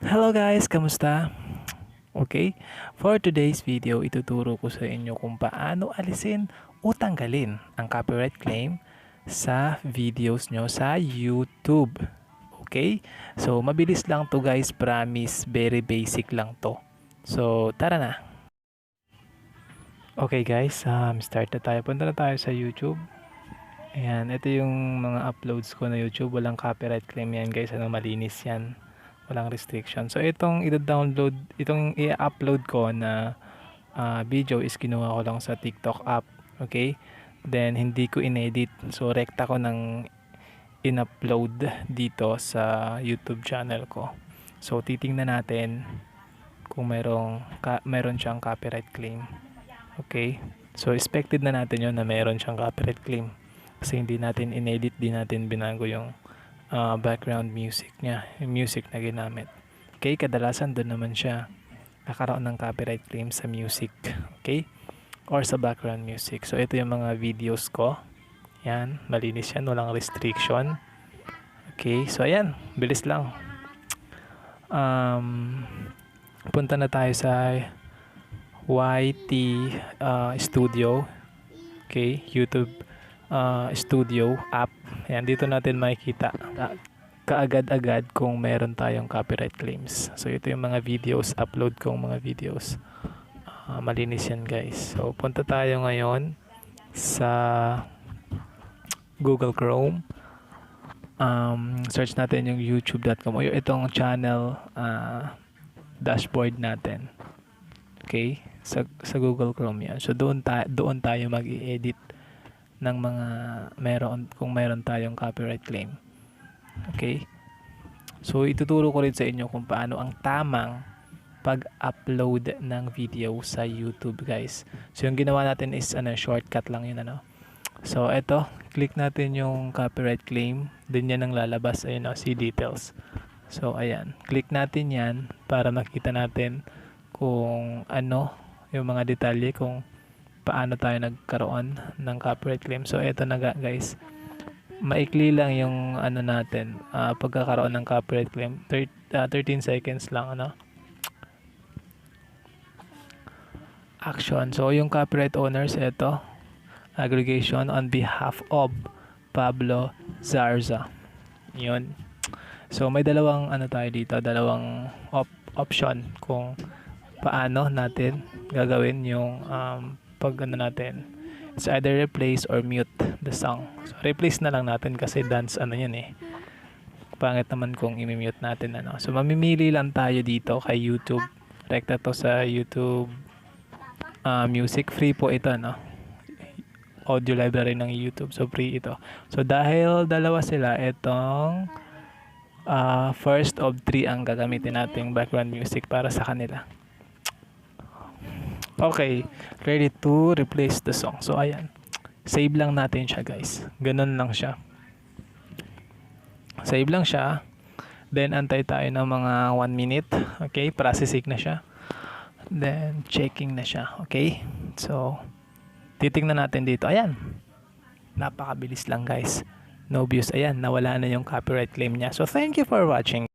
Hello guys, kamusta? Okay, for today's video, ituturo ko sa inyo kung paano alisin o tanggalin ang copyright claim sa videos nyo sa YouTube. Okay, so mabilis lang to guys, promise, very basic lang to. So tara na. Okay guys, start na tayo. Punta na tayo sa YouTube. Ayan, ito yung mga uploads ko na YouTube. Walang copyright claim yan guys, malinis yan. Walang restriction. So itong i-download, itong i-upload ko na video is kinuha ko lang sa TikTok app. Okay? Then hindi ko inedit. So rekta ko ng in-upload dito sa YouTube channel ko. So titingnan natin kung meron siyang copyright claim. Okay? So expected na natin yon na meron siyang copyright claim. Kasi hindi natin inedit, di natin binago yung background music niya, yung music na ginamit. Okay, kadalasan doon naman siya nakaroon ng copyright claim sa music, okay, or sa background music. So ito yung mga videos ko, yan, malinis yan, walang restriction. Okay, so ayan, bilis lang. Punta na tayo sa YT Studio, okay, YouTube Studio app. Ayan, dito natin makikita kaagad-agad kung meron tayong copyright claims. So ito yung mga videos, upload kong mga videos. Malinis yan guys. So punta tayo ngayon sa Google Chrome. Search natin yung youtube.com o itong channel dashboard natin. Okay? Sa Google Chrome yan. So doon tayo mag-i-edit ng mga kung meron tayong copyright claim. Okay? So ituturo ko rin sa inyo kung paano ang tamang pag-upload ng video sa YouTube, guys. So yung ginawa natin is shortcut lang yun So eto, click natin yung copyright claim, din yan ang lalabas, ayun see details. So ayan, click natin yan para makita natin kung ano yung mga detalye kung paano tayo nagkaroon ng copyright claim. So eto na guys, maikli lang yung natin, pagkakaroon ng copyright claim. 13 seconds lang action. So yung copyright owners, eto, aggregation on behalf of Pablo Zarza, yun. So may dalawang tayo dito, dalawang option kung paano natin gagawin yung pag natin, it's either replace or mute the song. So replace na lang natin kasi dance yan pangit naman kung i-mute natin So mamimili lang tayo dito kay YouTube. Rekta to sa YouTube music, free po ito audio library ng YouTube, so free ito. So dahil dalawa sila, itong first of 3 ang gagamitin nating background music para sa kanila. Okay, ready to replace the song. So ayan, save lang natin siya guys. Ganun lang siya. Save lang siya. Then antay tayo ng mga 1 minute. Okay, processing na siya. Then checking na siya. Okay, so titingnan natin dito. Ayan, napakabilis lang guys. No views. Ayan, nawala na yung copyright claim niya. So thank you for watching.